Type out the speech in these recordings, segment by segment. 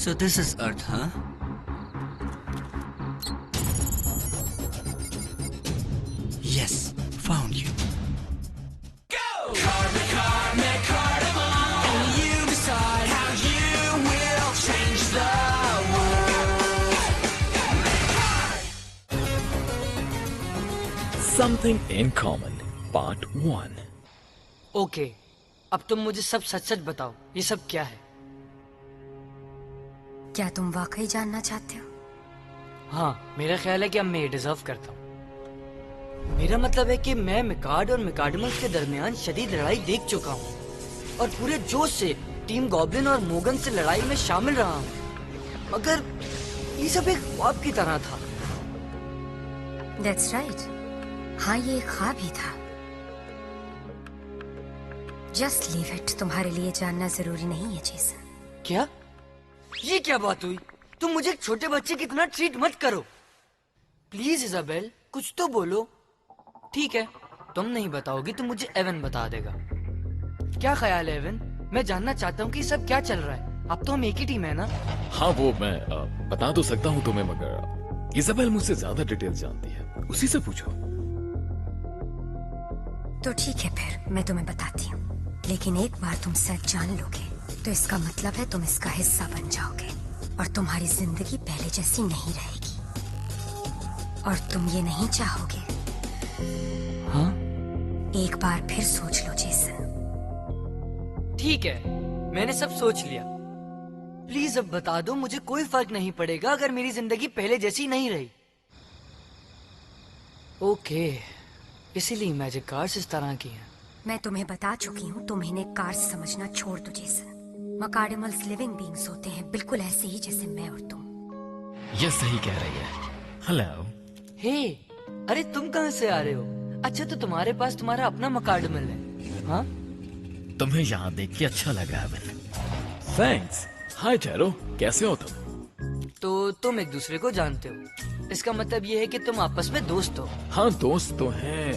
So this is Earth, huh? Yes, found you. Go! Karma, karma, cardamom. And you decide how you will change the world. Something in Common, Part 1. Okay, अब तुम मुझे सब सच सच बताओ, ये सब क्या है? क्या तुम वाकई जानना चाहते हो? हाँ, मेरा ख्याल है कि अब मैं ये डिजर्व करता हूँ। मेरा मतलब है कि मैं मिकार्ड और मिकार्डमस के दरमियान शदीद लड़ाई देख चुका हूँ और पूरे जोश से टीम गॉब्लिन और मोगन से लड़ाई में शामिल रहा हूँ, मगर ये सब एक ख्वाब की तरह था। That's right. हाँ, ये एक ख्वाब ही था। Just leave it. तुम्हारे लिए जानना जरूरी नहीं है जेसन। क्या? ये क्या बात हुई? तुम मुझे एक छोटे बच्चे की तरह ट्रीट मत करो। प्लीज इजाबेल, कुछ तो बोलो। ठीक है, तुम नहीं बताओगी तो मुझे एवन बता देगा। क्या ख्याल है एवन? मैं जानना चाहता हूँ कि सब क्या चल रहा है। अब तो हम एक ही टीम है ना? हाँ, वो मैं बता तो सकता हूँ तुम्हें, मगर इजाबेल मुझसे ज्यादा डिटेल जानती है, उसी से पूछो। तो ठीक है, फिर मैं तुम्हें बताती हूँ, लेकिन एक बार तुम सच जान लोगे तो इसका मतलब है तुम इसका हिस्सा बन जाओगे और तुम्हारी जिंदगी पहले जैसी नहीं रहेगी और तुम ये नहीं चाहोगे। हाँ? एक बार फिर सोच लो जेसन। ठीक है, मैंने सब सोच लिया। प्लीज अब बता दो, मुझे कोई फर्क नहीं पड़ेगा अगर मेरी जिंदगी पहले जैसी नहीं रही। ओके, इसीलिए मैजिक कार्ड्स इस तरह की हैं। मैं तुम्हें बता चुकी हूँ, तुम इन्हें कार्ड्स समझना छोड़ दो जेसन। मकार्डिमल्स लिविंग बीइंग्स होते हैं, बिल्कुल ऐसे ही जैसे मैं और तुम। ये सही कह रही है। हेलो। हे, अरे तुम कहाँ से आ रहे हो? अच्छा, तो तुम्हारे पास तुम्हारा अपना मकार्डमल है? हाँ? तुम्हें यहाँ देख के अच्छा लगा एवन। थैंक्स। हाय टैरो, कैसे हो तुम? तो तुम एक दूसरे को जानते हो, इसका मतलब ये है कि तुम आपस में दोस्त हो। हाँ, दोस्त तो हैं,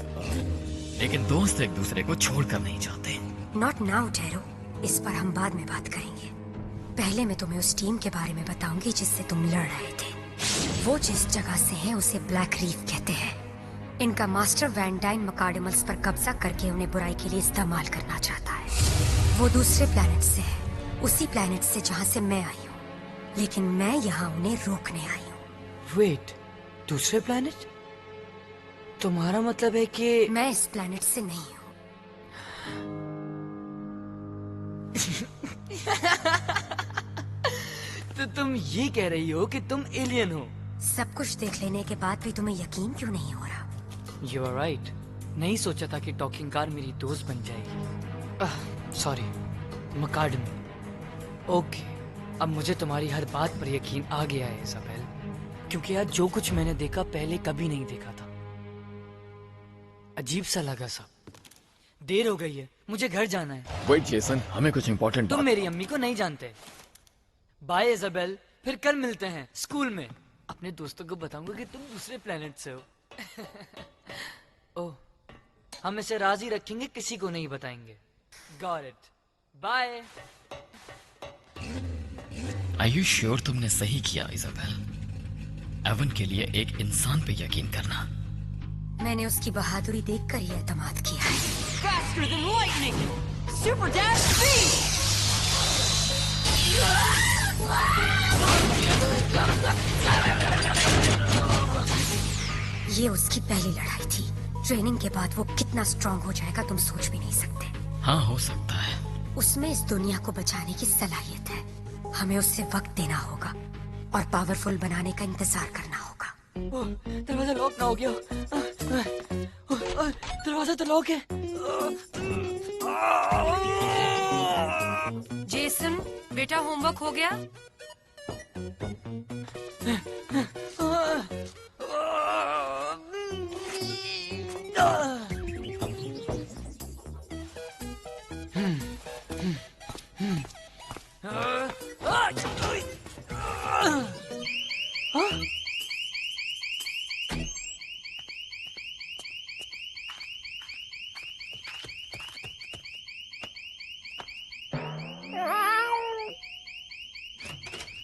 लेकिन दोस्त एक दूसरे को छोड़कर नहीं जाते। नॉट नाउ टैरो, इस पर हम बाद में बात करेंगे। पहले मैं तुम्हें उस टीम के बारे में बताऊंगी जिससे तुम लड़ रहे थे। वो जिस जगह से है उसे ब्लैक रीफ कहते हैं। इनका मास्टर वैंडाइन मकार्डिमल्स पर कब्जा करके उन्हें बुराई के लिए इस्तेमाल करना चाहता है। वो दूसरे प्लेनेट से है, उसी प्लेनेट से जहाँ से मैं आई हूँ, लेकिन मैं यहाँ उन्हें रोकने आई हूँ। वेट, दूसरे प्लेनेट? तुम्हारा मतलब है कि मैं इस प्लेनेट से नहीं हूँ। तो तुम ये कह रही हो कि तुम एलियन हो? सब कुछ देख लेने के बाद भी तुम्हें यकीन क्यों नहीं हो रहा? You are right. नहीं सोचा था कि टॉकिंग कार मेरी दोस्त बन जाएगी। सॉरी, मकार्डमल। ओके, अब मुझे तुम्हारी हर बात पर यकीन आ गया है इजाबेल, क्योंकि आज जो कुछ मैंने देखा पहले कभी नहीं देखा था। अजीब सा लगा सब। देर हो गई है, मुझे घर जाना है। वेट जेसन, हमें कुछ इम्पोर्टेंट तुम मेरी अम्मी को नहीं जानते। बाय इजाबेल, फिर कल मिलते हैं स्कूल में। अपने दोस्तों को बताऊंगा कि तुम दूसरे प्लेनेट से हो। ओह, हम इसे राज ही रखेंगे, किसी को नहीं बताएंगे। Got it, bye. Are you sure तुमने सही किया इजाबेल? एवन के लिए एक इंसान पे यकीन करना। मैंने उसकी बहादुरी देखकर ही एतमाद किया है। Faster than lightning, super dash speed. ये उसकी पहली लड़ाई थी। ट्रेनिंग के बाद वो कितना स्ट्रांग हो जाएगा तुम सोच भी नहीं सकते। हाँ, हो सकता है। उसमें इस दुनिया को बचाने की सलाहियत है। हमें उससे वक्त देना होगा और पावरफुल बनाने का इंतजार करना होगा। दरवाजा लॉक ना हो गया। दरवाजा तो लॉक है। जेसन, बेटा होमवर्क हो गया?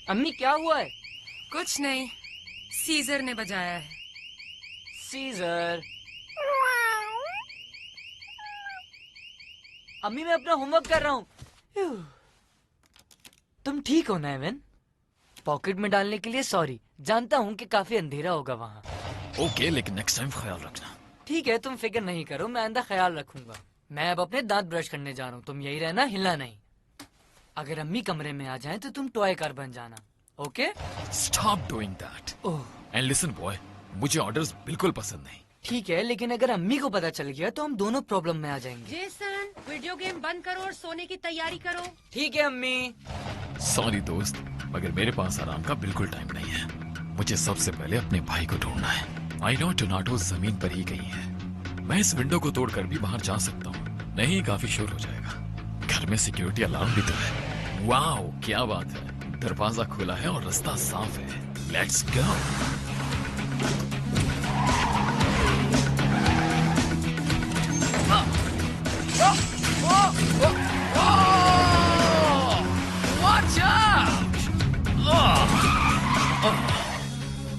अम्मी क्या हुआ है? कुछ नहीं, सीजर ने बजाया है। सीजर। अम्मी मैं अपना होमवर्क कर रहा हूँ। तुम ठीक हो ना एवन? पॉकेट में डालने के लिए सॉरी, जानता हूँ कि काफी अंधेरा होगा वहाँ। ओके, लेकिन नेक्स्ट टाइम ख्याल रखना। ठीक है, तुम फिक्र नहीं करो, मैं आइंदा ख्याल रखूंगा। मैं अब अपने दांत ब्रश करने जा रहा हूँ, तुम यही रहना, हिलना नहीं। अगर अम्मी कमरे में आ जाएं तो तुम टॉय कार बन जाना, okay? Stop doing that. Oh and listen boy, मुझे ऑर्डर्स बिल्कुल पसंद नहीं। ठीक है, लेकिन अगर अम्मी को पता चल गया तो हम दोनों प्रॉब्लम में आ जाएंगे। जेसन, वीडियो गेम बंद करो और सोने की तैयारी करो। ठीक है अम्मी। सॉरी दोस्त, मगर मेरे पास आराम का बिल्कुल टाइम नहीं है। मुझे सबसे पहले अपने भाई को ढूंढना है। आई नो टोनाटो जमीन पर ही कहीं है। मैं इस विंडो को तोड़कर भी बाहर जा सकता हूँ। नहीं, काफी शोर हो जाएगा। घर में सिक्योरिटी अलार्म भी तो है। वाओ, क्या बात है, दरवाजा खुला है और रास्ता साफ है। Let's go. Watch out!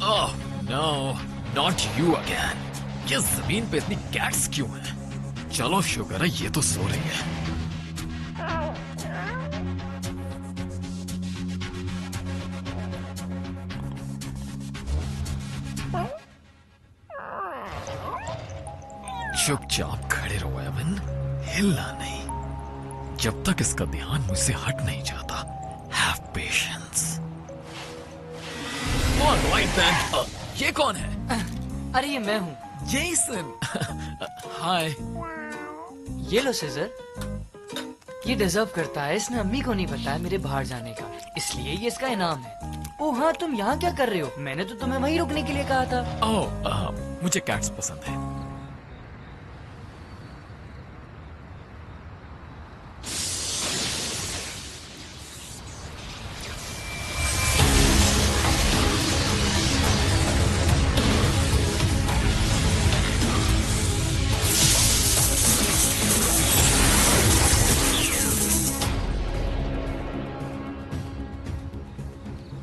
Oh no, not you again. ये जमीन पे इतनी कैट्स क्यों हैं? चलो शुक्र है ये तो सो रही है। चुपचाप खड़े रहो एवन, हिलना नहीं जब तक इसका ध्यान मुझसे हट नहीं जाता। Have patience. Alright then. ये कौन है? अरे ये मैं हूँ, जेसन। हाय। ये लो सीजर। ये डिजर्व करता है, इसने अम्मी को नहीं बताया मेरे बाहर जाने का, इसलिए ये इसका इनाम है। ओह हाँ, तुम यहाँ क्या कर रहे हो? मैंने तो तुम्हें वहीं रुकने के लिए कहा था। ओह, मुझे कैट्स पसंद है।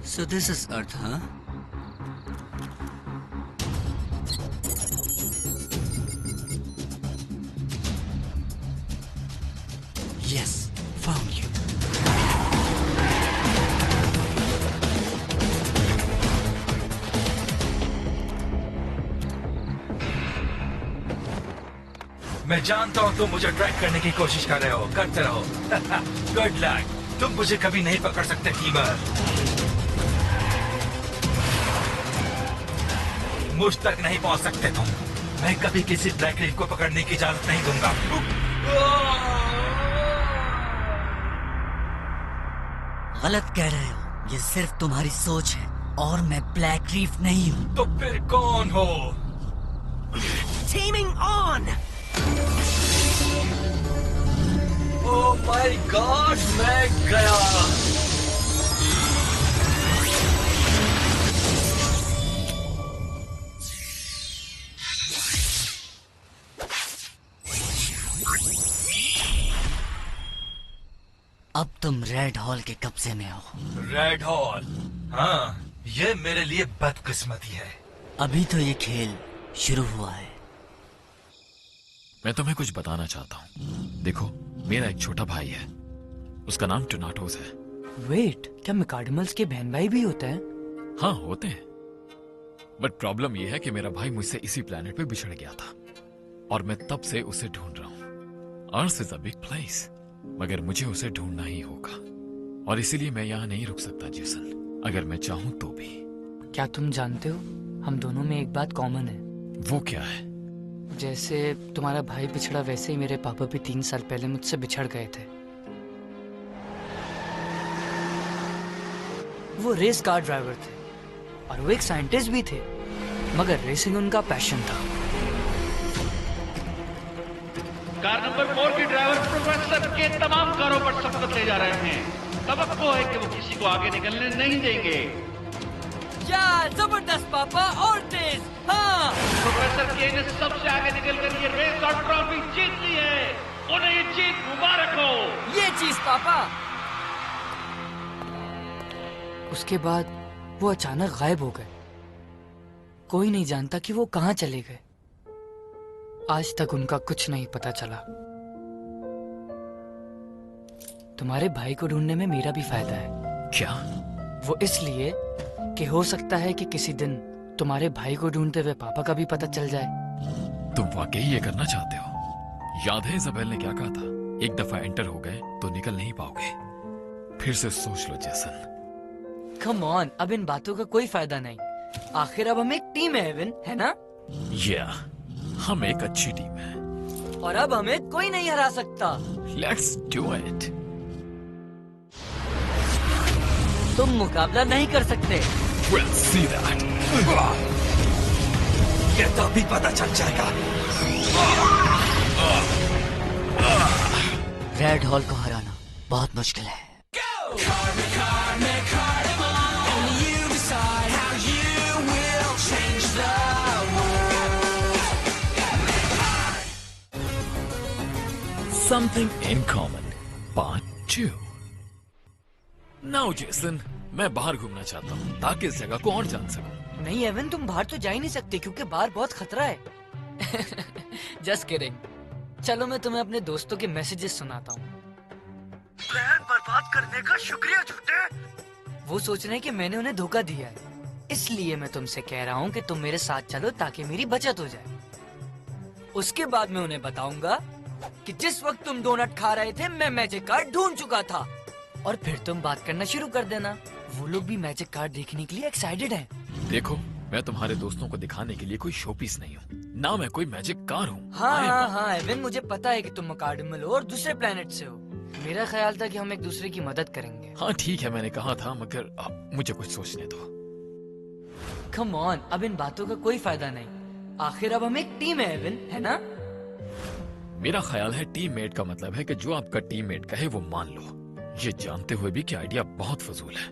So this is Earth, huh? Yes, found you. मैं जानता हूँ तुम मुझे ट्रैक करने की कोशिश कर रहे हो, करते रहो। गुड लक, तुम मुझे कभी नहीं पकड़ सकते टीमर। मुझ तक नहीं पहुंच सकते तुम। मैं कभी किसी ब्लैक रीफ को पकड़ने की इजाजत नहीं दूंगा। गलत कह रहे हो, ये सिर्फ तुम्हारी सोच है और मैं ब्लैक रीफ नहीं हूँ। तो फिर कौन हो? Teaming on! Oh my God, मैं गया। अब तुम रेड हॉल के कब्जे में हो। Red hall? हाँ, ये मेरे लिए बदकिस्मती है। अभी तो ये खेल शुरू हुआ है। मैं तुम्हें कुछ बताना चाहता हूँ। देखो, मेरा एक छोटा भाई है, उसका नाम टोनाटोस है। वेट, क्या मैकाडमल्स के बहन भाई भी होते हैं? हाँ, होते हैं। बट प्रॉब्लम यह है कि मेरा भाई मुझसे इसी प्लेनेट पे बिछड़ गया था और मैं तब से उसे ढूंढ रहा हूँ। Earth is a big place, मगर मुझे उसे ढूंढना ही होगा और इसीलिए मैं यहाँ नहीं रुक सकता जेसन, अगर मैं चाहूँ तो भी। क्या तुम जानते हो, हम दोनों में एक बात कॉमन है। वो क्या है? जैसे तुम्हारा भाई बिछड़ा, वैसे ही मेरे पापा भी 3 साल पहले मुझसे बिछड़ गए थे। वो रेस कार ड्राइवर थे और वो एक साइंटिस्ट भी थे, मगर रेसिंग उनका पैशन था। कार नंबर 4 के ड्राइवर प्रोफेसर के तमाम कारों पर शपथ ले जा रहे हैं। तवक्को है कि वो किसी को आगे निकलने नहीं देंगे। या जबरदस्त पापा, और तेज। हाँ, प्रोफेसर के ने सबसे आगे निकलकर ये रेस और ट्रॉफी जीत ली है। उन्हें ये जीत मुबारक हो। ये चीज पापा। उसके बाद वो अचानक गायब हो गए। कोई नहीं जानता कि वो कहाँ चले गए। आज तक उनका कुछ नहीं पता चला। तुम्हारे भाई को ढूंढने में मेरा भी फायदा है। क्या? वो इसलिए कि हो सकता है कि किसी दिन तुम्हारे भाई को ढूंढते हुए पापा का भी पता चल जाए। तुम वाकई ये करना चाहते हो? याद है इजाबेल ने क्या कहा था? एक दफा एंटर हो गए तो निकल नहीं पाओगे। फिर से सोच लो जेसन। कम ऑन, अब इन बातों का कोई फायदा नहीं। आखिर अब हम एक टीम है एवन, है ना? हम एक अच्छी टीम है और अब हमें कोई नहीं हरा सकता। Let's do it. तुम मुकाबला नहीं कर सकते। We'll see that. ये तो अभी पता चल जाएगा। रेड हॉल को हराना बहुत मुश्किल है। Something in common, part 2. Now, Jason, मैं बाहर घूमना चाहता हूँ ताकि इस जगह को और जान सकूं। नहीं एवन, तुम बाहर तो जा ही नहीं सकते क्योंकि बाहर बहुत खतरा है। Just kidding. चलो मैं तुम्हें अपने दोस्तों के मैसेजेस सुनाता हूँ। बर्बाद करने का शुक्रिया झूठे। वो सोच रहे हैं कि मैंने उन्हें धोखा दिया है, इसलिए मैं तुमसे कह रहा हूँ कि तुम मेरे साथ चलो ताकि मेरी बचत हो जाए। उसके बाद मैं उन्हें बताऊंगा कि जिस वक्त तुम डोनट खा रहे थे मैं मैजिक कार्ड ढूंढ चुका था, और फिर तुम बात करना शुरू कर देना। वो लोग भी मैजिक कार्ड देखने के लिए एक्साइटेड हैं। देखो, मैं तुम्हारे दोस्तों को दिखाने के लिए कोई शोपीस नहीं हूँ, ना मैं कोई मैजिक कार हूँ। हाँ एवन, मुझे पता है कि तुम मकार्डिमल हो और दूसरे प्लेनेट से हो। मेरा ख्याल था कि हम एक दूसरे की मदद करेंगे। हाँ ठीक है, मैंने कहा था, मगर अब मुझे कुछ सोचने दो। कम ऑन, अब इन बातों का कोई फायदा नहीं। आखिर अब हम एक टीम है एवन, है ना? मेरा ख्याल है टीममेट का मतलब है कि जो आपका टीममेट कहे वो मान लो, ये जानते हुए भी कि आइडिया बहुत फजूल है।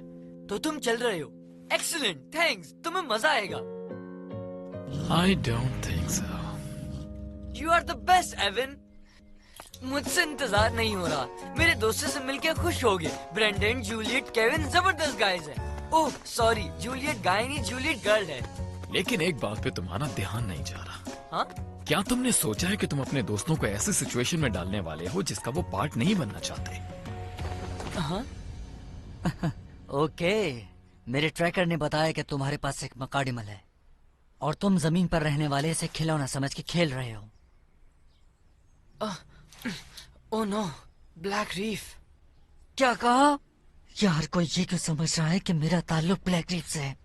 तो तुम चल रहे हो? एक्सीलेंट, थैंक्स, तुम्हें मजा आएगा। I don't think so. You are the best, Evan. मुझसे इंतजार नहीं हो रहा। मेरे दोस्तों से मिलकर खुश हो गए। ब्रेंडन, जूलियट, केविन जबरदस्त गाइज हैं। ओह सॉरी, जूलियट गाय नहीं, जूलियट गर्ल है। लेकिन एक बात पे तुम्हारा ध्यान नहीं जा रहा। हाँ? क्या तुमने सोचा है कि तुम अपने दोस्तों को ऐसी सिचुएशन में डालने वाले हो जिसका वो पार्ट नहीं बनना चाहते? हाँ? ओके, मेरे ट्रैकर ने बताया कि तुम्हारे पास एक मकाडिमल है और तुम जमीन पर रहने वाले इसे खिलौना समझ के खेल रहे हो। Oh no, black reef. क्या कहा? यार कोई ये क्यों समझ रहा है कि मेरा ताल्लुक ब्लैक रीफ से है?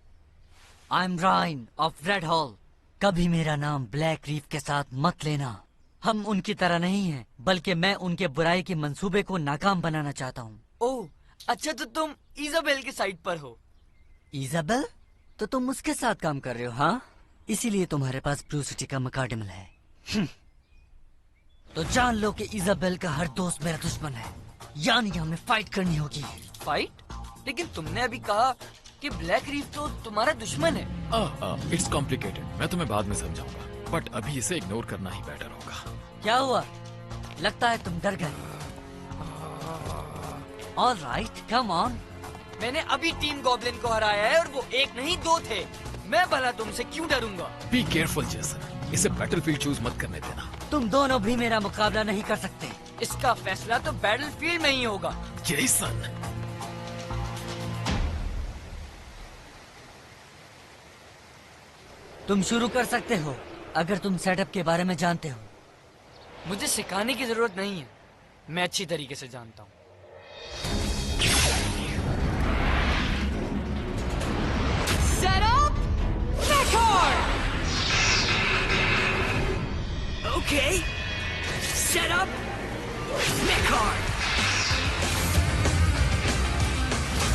I am reign of red hall. कभी मेरा नाम ब्लैक रीफ के साथ मत लेना। हम उनकी तरह नहीं हैं, बल्कि मैं उनके बुराई के मंसूबे को नाकाम बनाना चाहता हूँ। ओह अच्छा, तो तुम इजाबेल के साइड पर हो। इजाबेल? तो तुम उसके साथ काम कर रहे हो? हाँ, इसीलिए तुम्हारे पास ब्लू सिटी का मकाडिमल है। तो जान लो कि इजाबेल का हर दोस्त मेरा दुश्मन है, यानी हमें फाइट करनी होगी। फाइट? लेकिन तुमने अभी कहा कि ब्लैक रीफ तो तुम्हारा दुश्मन है। इट्स कॉम्प्लिकेटेड, मैं तुम्हें बाद में समझाऊंगा, बट अभी इसे इग्नोर करना ही बेटर होगा। क्या हुआ? लगता है तुम डर गए। All right, come on. मैंने अभी टीम गॉब्लिन को हराया है और वो एक नहीं दो थे। मैं भला तुमसे क्यों डरूंगा? बी केयरफुल जेसन, इसे बैटलफील्ड चूज मत करने देना। तुम दोनों भी मेरा मुकाबला नहीं कर सकते। इसका फैसला तो बैटलफील्ड में ही होगा। जेसन, तुम शुरू कर सकते हो अगर तुम सेटअप के बारे में जानते हो। मुझे सिखाने की जरूरत नहीं है, मैं अच्छी तरीके से जानता हूँ। Setup, record. Okay. Setup, record.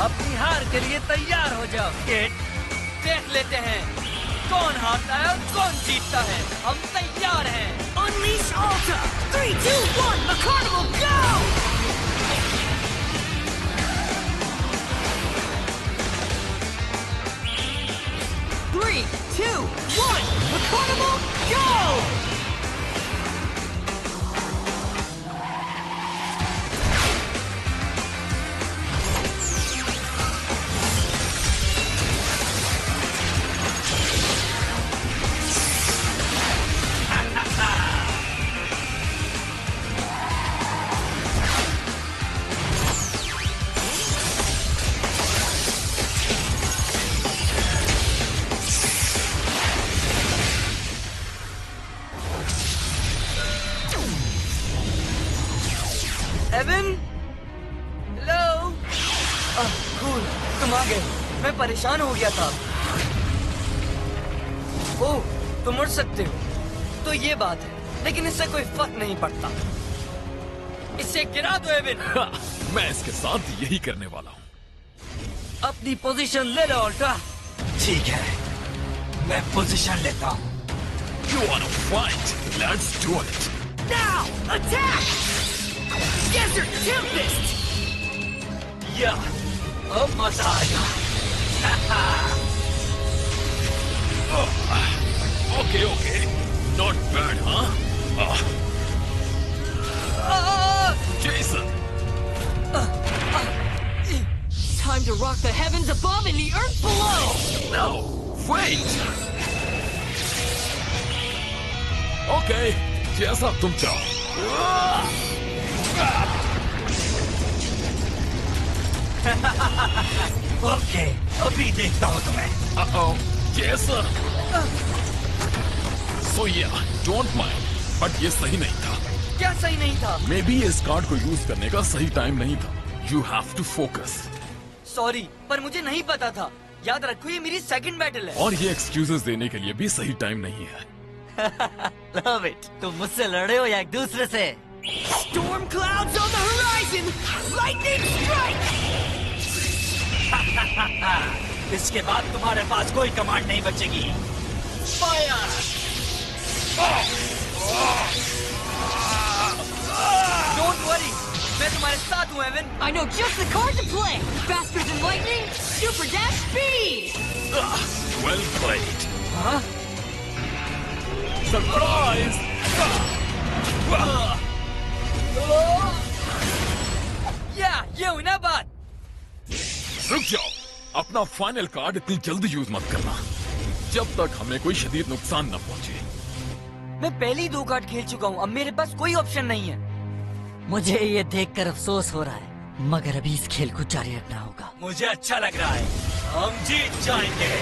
अपनी हार के लिए तैयार हो जाओ। देख लेते हैं कौन हारता है और कौन जीतता है। हम तैयार हैं। Unleash Alta. 3, 2, 1, the carnival, go! 3, 2, 1, the carnival, go! Evan, hello. Cool, तुम आ गए। मैं परेशान हो गया था। ओह, तुम उड़ सकते हो, तो ये बात है, लेकिन इससे कोई फर्क नहीं पड़ता। इसे गिरा दो एवन। मैं इसके साथ यही करने वाला हूँ। अपनी पोजीशन ले लो अल्ट्रा। ठीक है, मैं पोजीशन लेता हूँ। You wanna fight? Let's do it. Now, attack! Desert Tempest! या, अब मजा आएगा। Okay, okay. Not bad, huh? Jason. Time to rock the heavens above and the earth below! No, wait. Okay, जैसा तुम चाहो। ओके, अभी देखता हूँ तुम्हें। Uh-oh, Jason. So yeah, don't mind. But ये सही नहीं था। क्या सही नहीं था? Maybe इस कार्ड को यूज करने का सही टाइम नहीं था। You have to focus. Sorry, पर मुझे नहीं पता था। याद रखो, ये मेरी सेकंड बैटल है। और ये एक्सक्यूजेस देने के लिए भी सही टाइम नहीं है। Love it. तुम मुझसे लड़े हो या एक दूसरे से? Storm clouds on the horizon! Lightning strike! इसके बाद तुम्हारे पास कोई कमांड नहीं बचेगी। फायर! Don't worry, मैं तुम्हारे साथ हूँ Avon. I know just the card to play. Faster than lightning, super dash speed. Well played. हाँ? Surprise! या, ये हुई ना बात। रुक जाओ, अपना फाइनल कार्ड इतनी जल्दी यूज मत करना, जब तक हमें कोई शदीद नुकसान न पहुंचे। मैं पहले ही 2 कार्ड खेल चुका हूँ, अब मेरे पास कोई ऑप्शन नहीं है। मुझे ये देखकर अफसोस हो रहा है, मगर अभी इस खेल को जारी रखना होगा। मुझे अच्छा लग रहा है, हम जीत जाएंगे।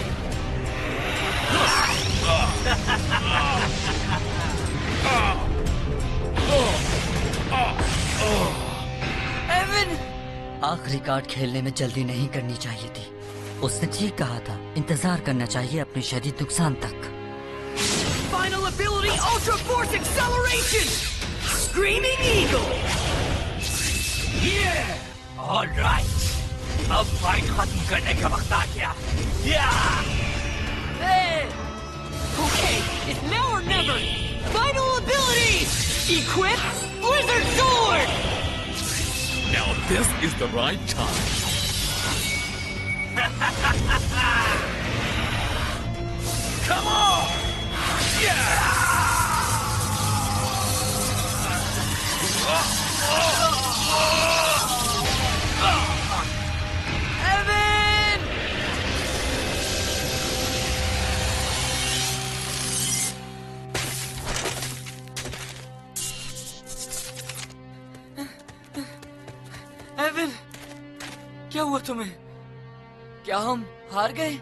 एवन! आखिरी कार्ड खेलने में जल्दी नहीं करनी चाहिए थी। उसने ठीक कहा था, इंतजार करना चाहिए अपने शदीद नुकसान तक। Final ability Ultra Force Acceleration! Screaming Eagle! Yeah! All right. अब फाइट खत्म करने का वक्त आ गया। Yeah! Hey! Okay, it's now or never. Final ability! Equip Blizzard Sword! Now this is the right time. Come on! Yeah! Evan! Evan, क्या हुआ तुम्हें? क्या हम हार गए?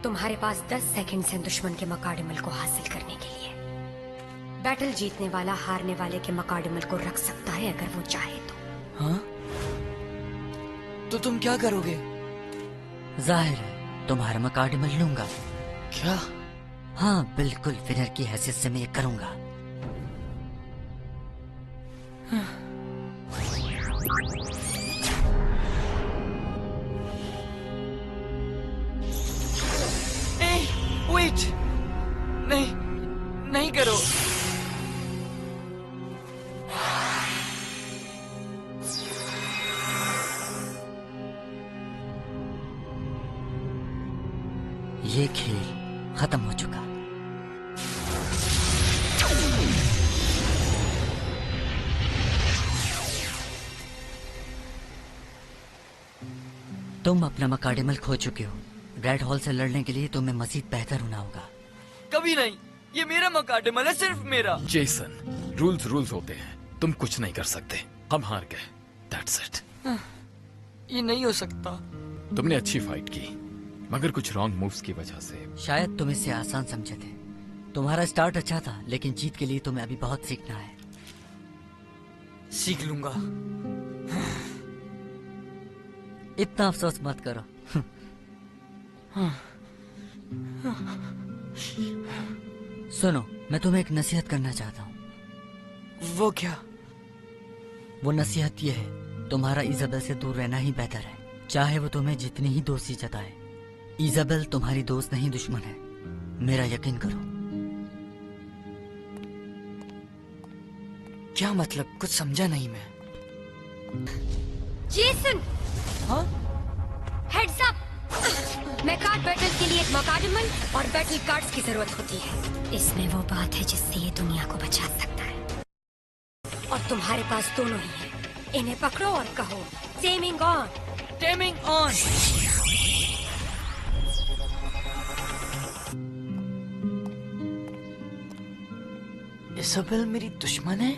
तुम्हारे पास 10 सेकंड्स हैं दुश्मन के मकाडिमल को हासिल करने के लिए। बैटल जीतने वाला हारने वाले के मकाडिमल को रख सकता है अगर वो चाहे तो। हाँ? तो तुम क्या करोगे? जाहिर है तुम्हारा मकाडिमल लूंगा। क्या? हाँ बिल्कुल, विनर की हैसियत से मैं ये करूंगा। वेट, नहीं, नहीं करो। ये खेल खत्म हो चुका। तुम अपना मकाडिमल खो चुके हो। रेड हॉल से लड़ने के लिए तुम्हें मजीद बेहतर होना होगा। कभी नहीं, ये मेरा मकाडिमल है, सिर्फ मेरा। जेसन, रूल्स होते हैं, तुम कुछ नहीं कर सकते। हम हार गए, दैट्स इट। ये नहीं हो सकता। तुमने अच्छी फाइट की, मगर कुछ रॉन्ग मूव्स की वजह से। शायद तुम इसे आसान समझे थे, तुम्हारा स्टार्ट अच्छा था, लेकिन जीत के लिए तुम्हें अभी बहुत सीखना है। सीख लूंगा। इतना अफसोस मत करो। सुनो, मैं तुम्हें एक नसीहत करना चाहता हूँ। वो क्या? वो नसीहत ये है, तुम्हारा इजाबेल से दूर रहना ही बेहतर है, चाहे वो तुम्हें जितनी ही दोस्ती जताए। इजाबेल तुम्हारी दोस्त नहीं, दुश्मन है, मेरा यकीन करो। क्या मतलब? कुछ समझा नहीं मैं। जेसन, हाँ? Heads up. मैं कार्ड बैटल के लिए एक मकाडमन और बैटल कार्ड्स की जरूरत होती है। इसमें वो बात है जिससे ये दुनिया को बचा सकता है, और तुम्हारे पास दोनों ही है। इन्हें पकड़ो और कहो taming on. Taming on. Isabel मेरी दुश्मन है?